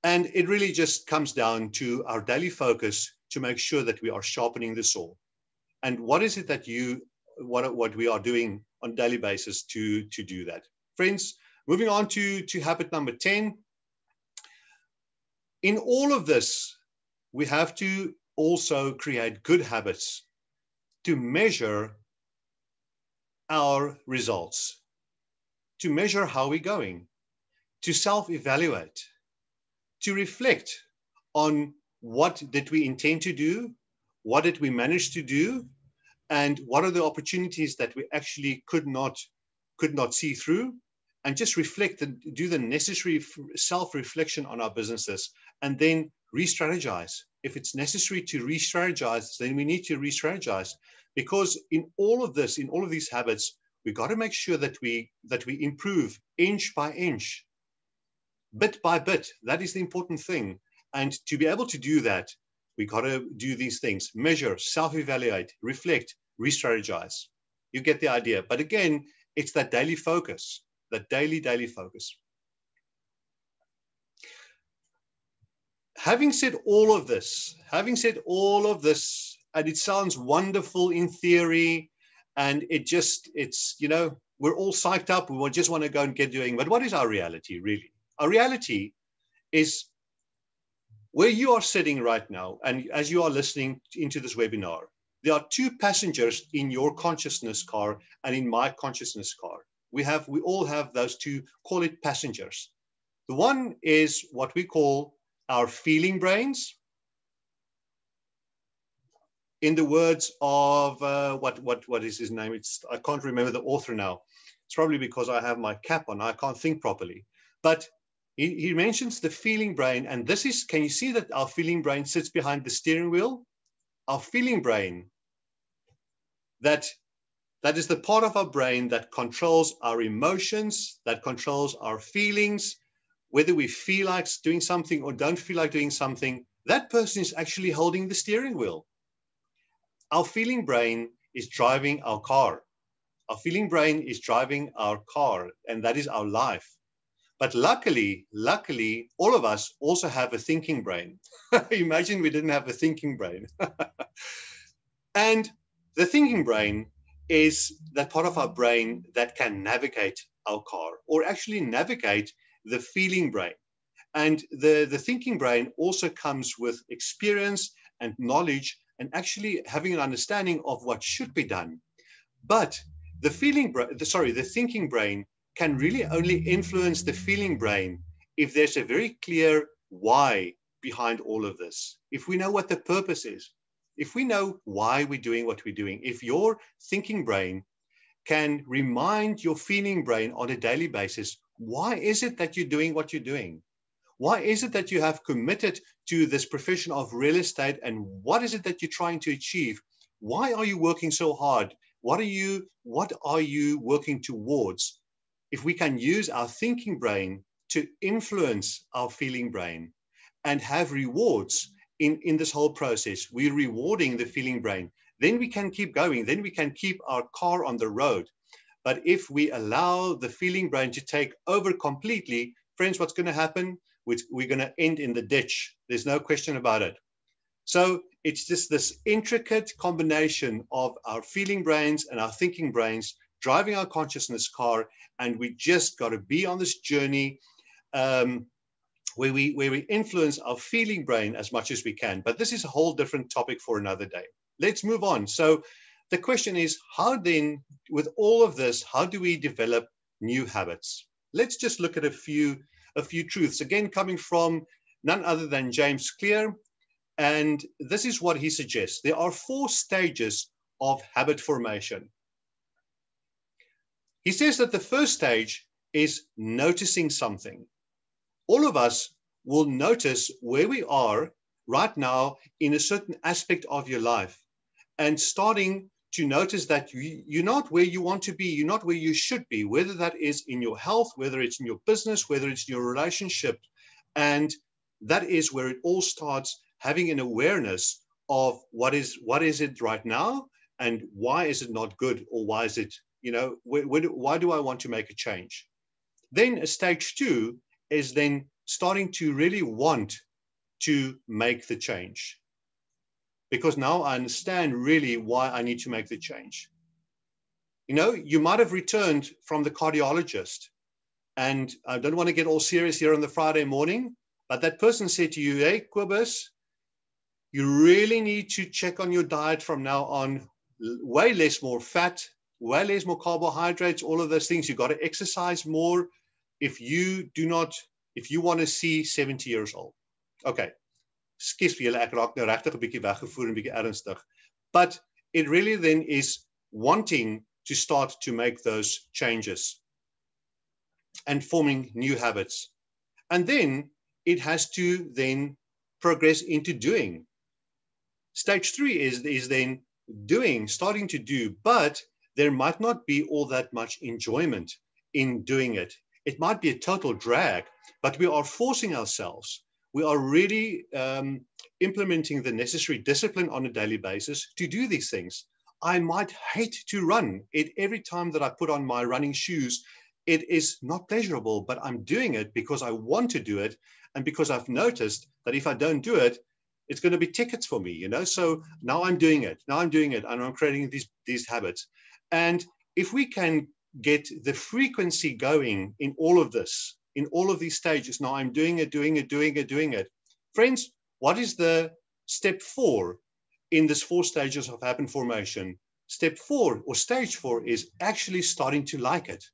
And it really just comes down to our daily focus to make sure that we are sharpening the saw. And what is it that what we are doing on a daily basis to do that? Friends, moving on to habit number 10. In all of this, we have to also create good habits to measure our results, to measure how we're going, to self-evaluate, to reflect on what did we intend to do, what did we manage to do, and what are the opportunities that we actually could not see through, and just reflect and do the necessary self-reflection on our businesses, and then re-strategize. If it's necessary to re-strategize, then we need to re-strategize, because in all of this, in all of these habits, we got to make sure that we improve inch by inch, bit by bit. That is the important thing. And to be able to do that, we got to do these things: measure, self-evaluate, reflect, re-strategize. You get the idea. But again, it's that daily focus, that daily focus. Having said all of this, and it sounds wonderful in theory, and it's, you know, we're all psyched up. We just want to go and get doing. But what is our reality, really? Our reality is where you are sitting right now, and as you are listening into this webinar, there are two passengers in your consciousness car and in my consciousness car. We all have those two, call it passengers. The one is what we call our feeling brains. In the words of what is his name? I can't remember the author now. It's probably because I have my cap on. I can't think properly. But he mentions the feeling brain, and this is, can you see that our feeling brain sits behind the steering wheel? Our feeling brain, that is the part of our brain that controls our emotions, that controls our feelings, whether we feel like doing something or don't feel like doing something, that person is actually holding the steering wheel. Our feeling brain is driving our car. Our feeling brain is driving our car, and that is our life. But luckily, all of us also have a thinking brain. Imagine we didn't have a thinking brain. And the thinking brain is that part of our brain that can navigate our car, or actually navigate the feeling brain. And the thinking brain also comes with experience and knowledge and actually having an understanding of what should be done. But the thinking brain can really only influence the feeling brain if there's a very clear why behind all of this. If we know what the purpose is, if we know why we're doing what we're doing, if your thinking brain can remind your feeling brain on a daily basis, why is it that you're doing what you're doing? Why is it that you have committed to this profession of real estate, and what is it that you're trying to achieve? Why are you working so hard? What are you working towards? If we can use our thinking brain to influence our feeling brain and have rewards in this whole process, we're rewarding the feeling brain, then we can keep going, then we can keep our car on the road. But if we allow the feeling brain to take over completely, friends, what's going to happen? We're going to end in the ditch. There's no question about it. So it's just this intricate combination of our feeling brains and our thinking brains driving our consciousness car. And we just got to be on this journey where we influence our feeling brain as much as we can. But this is a whole different topic for another day. Let's move on. So the question is, how then, with all of this, how do we develop new habits? Let's just look at a few truths, again, coming from none other than James Clear. And this is what he suggests. There are 4 stages of habit formation. He says that the first stage is noticing something. All of us will notice where we are right now in a certain aspect of your life, and starting to notice that you're not where you want to be, you're not where you should be, whether that is in your health, whether it's in your business, whether it's in your relationship. And that is where it all starts, having an awareness of what is it right now, and why is it not good, or why is it, why do I want to make a change? Then stage 2 is then starting to really want to make the change, because now I understand really why I need to make the change. You might have returned from the cardiologist, and I don't want to get all serious here on the Friday morning, but that person said to you, hey, Kobus, you really need to check on your diet from now on, way less more fat, way less more carbohydrates, all of those things. You've got to exercise more if you want to see 70 years old. Okay. Skus vir julle, ek raak nou regtig 'n bietjie weggevoer en bietjie ernstig. But it really then is wanting to start to make those changes and forming new habits. And then it has to then progress into doing. Stage 3 is then doing, starting to do, but there might not be all that much enjoyment in doing it. It might be a total drag, but we are forcing ourselves. We are really implementing the necessary discipline on a daily basis to do these things. I might hate to run it every time that I put on my running shoes. It is not pleasurable, but I'm doing it because I want to do it, and because I've noticed that if I don't do it, it's going to be tickets for me, So now I'm doing it. And I'm creating these habits. And if we can get the frequency going in all of this, in all of these stages, now I'm doing it. Friends, what is the step 4 in this 4 stages of habit formation? Step 4, or stage 4, is actually starting to like it.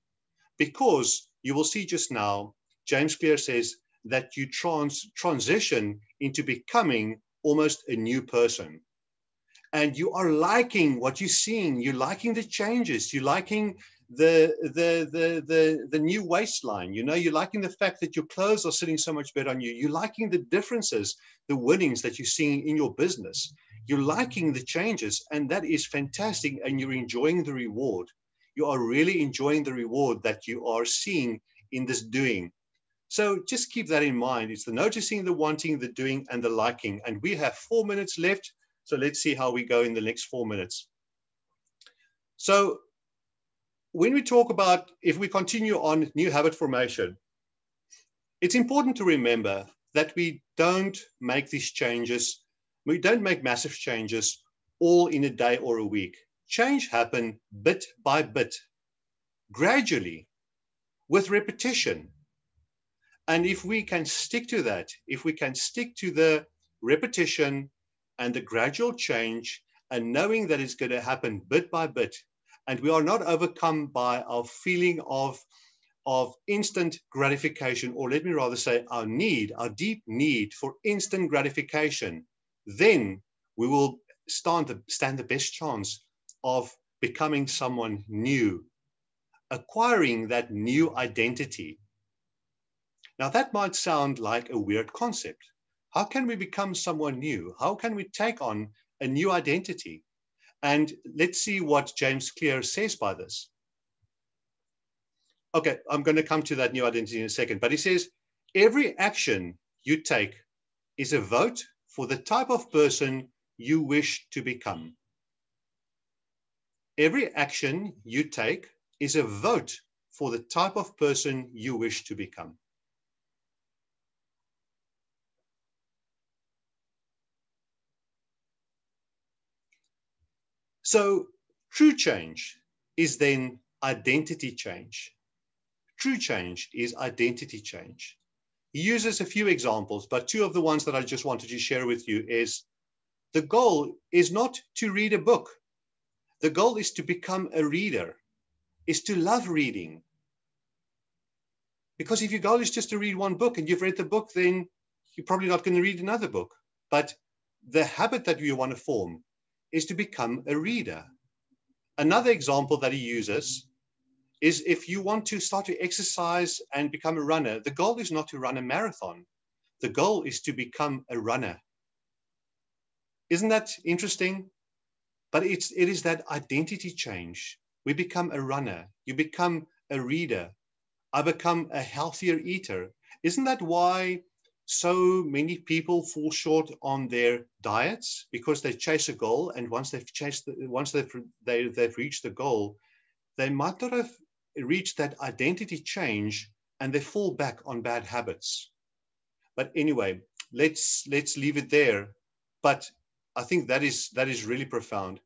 Because you will see just now, James Clear says that you transition into becoming almost a new person. And you are liking what you're seeing. You're liking the changes. You're liking the new waistline. You're liking the fact that your clothes are sitting so much better on you. You're liking the differences, the winnings that you're seeing in your business. You're liking the changes, and that is fantastic. And you're enjoying the reward. You are really enjoying the reward that you are seeing in this doing. So just keep that in mind. It's the noticing, the wanting, the doing, and the liking. And we have 4 minutes left. So let's see how we go in the next 4 minutes. So when we talk about, if we continue on new habit formation, it's important to remember that we don't make these changes. We don't make massive changes all in a day or a week. Change happens bit by bit, gradually, with repetition. And if we can stick to that, if we can stick to the repetition and the gradual change, and knowing that it's going to happen bit by bit, and we are not overcome by our feeling of instant gratification, or let me rather say our deep need for instant gratification, then we will stand the best chance of becoming someone new, acquiring that new identity. Now, that might sound like a weird concept. How can we become someone new? How can we take on a new identity? And let's see what James Clear says by this. Okay, I'm going to come to that new identity in a second, but he says, every action you take is a vote for the type of person you wish to become. Every action you take is a vote for the type of person you wish to become. So true change is then identity change. True change is identity change. He uses a few examples, but two of the ones that I just wanted to share with you is the goal is not to read a book. The goal is to become a reader, is to love reading. Because if your goal is just to read one book and you've read the book, then you're probably not going to read another book. But the habit that you want to form is to become a reader. Another example that he uses is if you want to start to exercise and become a runner, the goal is not to run a marathon. The goal is to become a runner. Isn't that interesting? But it is that identity change. We become a runner. You become a reader. I become a healthier eater. Isn't that why so many people fall short on their diets? Because they chase a goal, and once they've reached the goal, they might not have reached that identity change, and they fall back on bad habits. But anyway, let's leave it there. But I think that is really profound.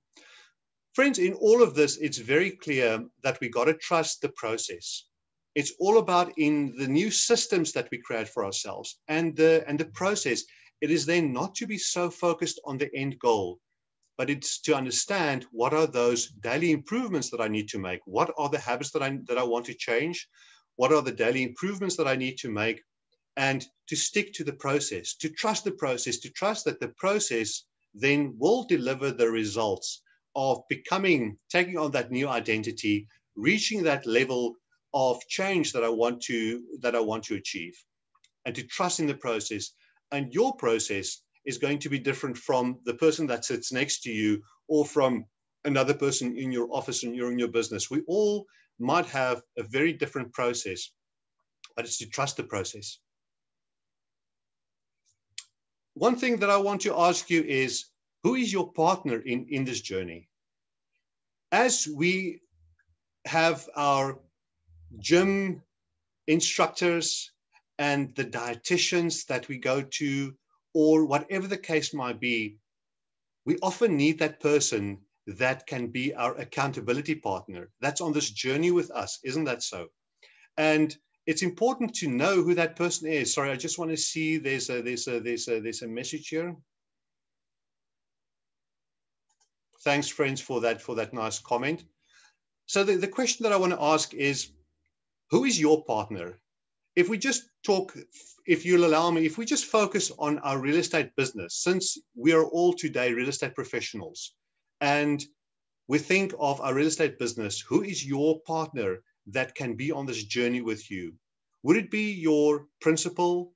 Friends, in all of this, it's very clear that we got to trust the process. It's all about in the new systems that we create for ourselves and the process. It is then not to be so focused on the end goal, but it's to understand what are those daily improvements that I need to make. What are the habits that I want to change? What are the daily improvements that I need to make? And to stick to the process, to trust the process, to trust that the process then will deliver the results of taking on that new identity, reaching that level of change that I want to achieve, and to trust in the process. And your process is going to be different from the person that sits next to you or from another person in your office and you're in your business. We all might have a very different process, but it's to trust the process. One thing that I want to ask you is, who is your partner in this journey? As we have our gym instructors and the dietitians that we go to, or whatever the case might be, we often need that person that can be our accountability partner, that's on this journey with us. Isn't that so? And it's important to know who that person is. Sorry, I just want to see there's a message here. Thanks, friends, for that nice comment. So the question that I want to ask is, who is your partner? If we just talk, if you'll allow me, if we just focus on our real estate business, since we are all today real estate professionals, and we think of our real estate business, who is your partner that can be on this journey with you? Would it be your principal?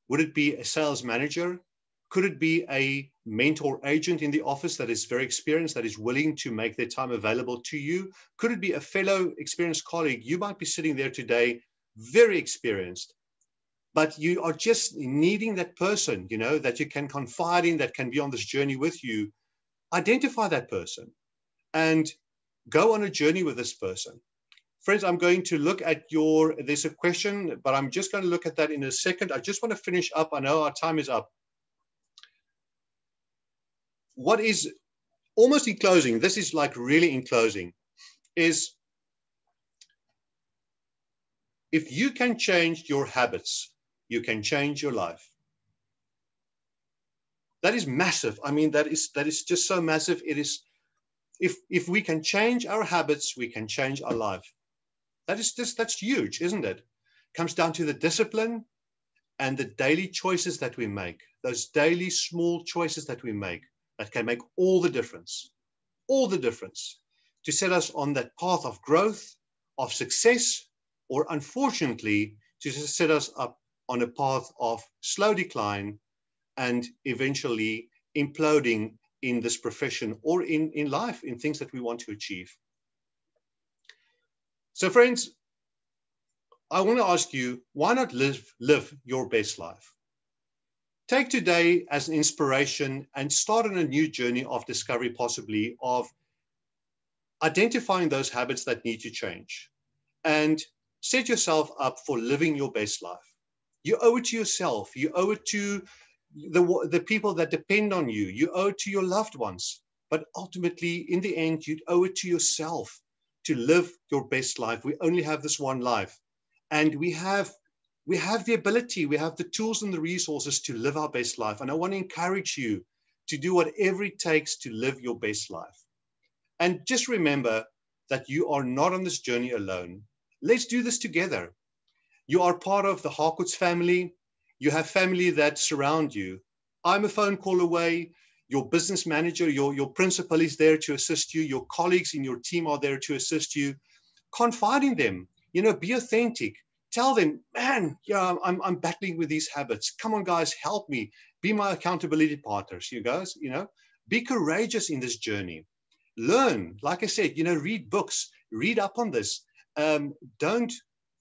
Would it be a sales manager? Could it be a mentor agent in the office that is very experienced, that is willing to make their time available to you? Could it be a fellow experienced colleague? You might be sitting there today, very experienced, but you are just needing that person, you know, that you can confide in, that can be on this journey with you. Identify that person and go on a journey with this person. Friends, I'm going to look at there's a question, but I'm just going to look at that in a second. I just want to finish up. I know our time is up. What is almost in closing, this is like really in closing, is if you can change your habits, you can change your life. That is massive. I mean, that is just so massive. It is, if we can change our habits, we can change our life. That's huge, isn't it? Comes down to the discipline and the daily choices that we make, those daily small choices that we make that can make all the difference to set us on that path of growth, of success, or unfortunately, to set us up on a path of slow decline and eventually imploding in this profession or in life, in things that we want to achieve. So friends, I want to ask you, why not live your best life? Take today as an inspiration and start on a new journey of discovery, possibly of identifying those habits that need to change, and set yourself up for living your best life. You owe it to yourself. You owe it to the people that depend on you. You owe it to your loved ones. But ultimately, in the end, you owe it to yourself to live your best life. We only have this one life. And we have the ability, we have the tools and the resources to live our best life. And I want to encourage you to do whatever it takes to live your best life. And just remember that you are not on this journey alone. Let's do this together. You are part of the Harcourts family. You have family that surround you. I'm a phone call away. Your business manager, your principal is there to assist you. Your colleagues in your team are there to assist you. Confide in them. You know, be authentic. Tell them, man, yeah, I'm battling with these habits. Come on, guys, help me. Be my accountability partners, you guys, you know. Be courageous in this journey. Learn, like I said, you know, read books, read up on this. Don't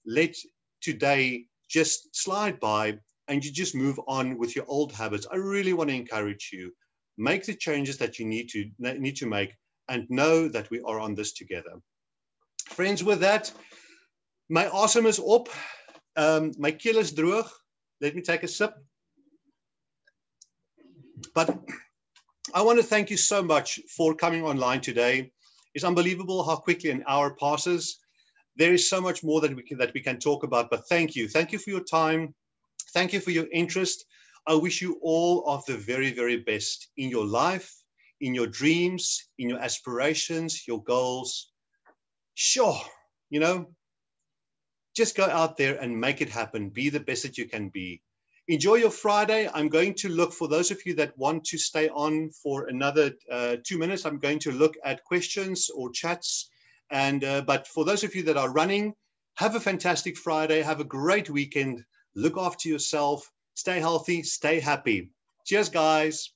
let today just slide by and you just move on with your old habits. I really want to encourage you. Make the changes that you need to make and know that we are on this together. Friends, with that, my asem is op. My keel is droog. Let me take a sip. But I want to thank you so much for coming online today. It's unbelievable how quickly an hour passes. There is so much more that we can talk about, but thank you. Thank you for your time. Thank you for your interest. I wish you all of the very, very best in your life, in your dreams, in your aspirations, your goals. Sure, you know, just go out there and make it happen. Be the best that you can be. Enjoy your Friday. I'm going to look, for those of you that want to stay on for another 2 minutes, I'm going to look at questions or chats. But for those of you that are running, have a fantastic Friday. Have a great weekend. Look after yourself. Stay healthy. Stay happy. Cheers, guys.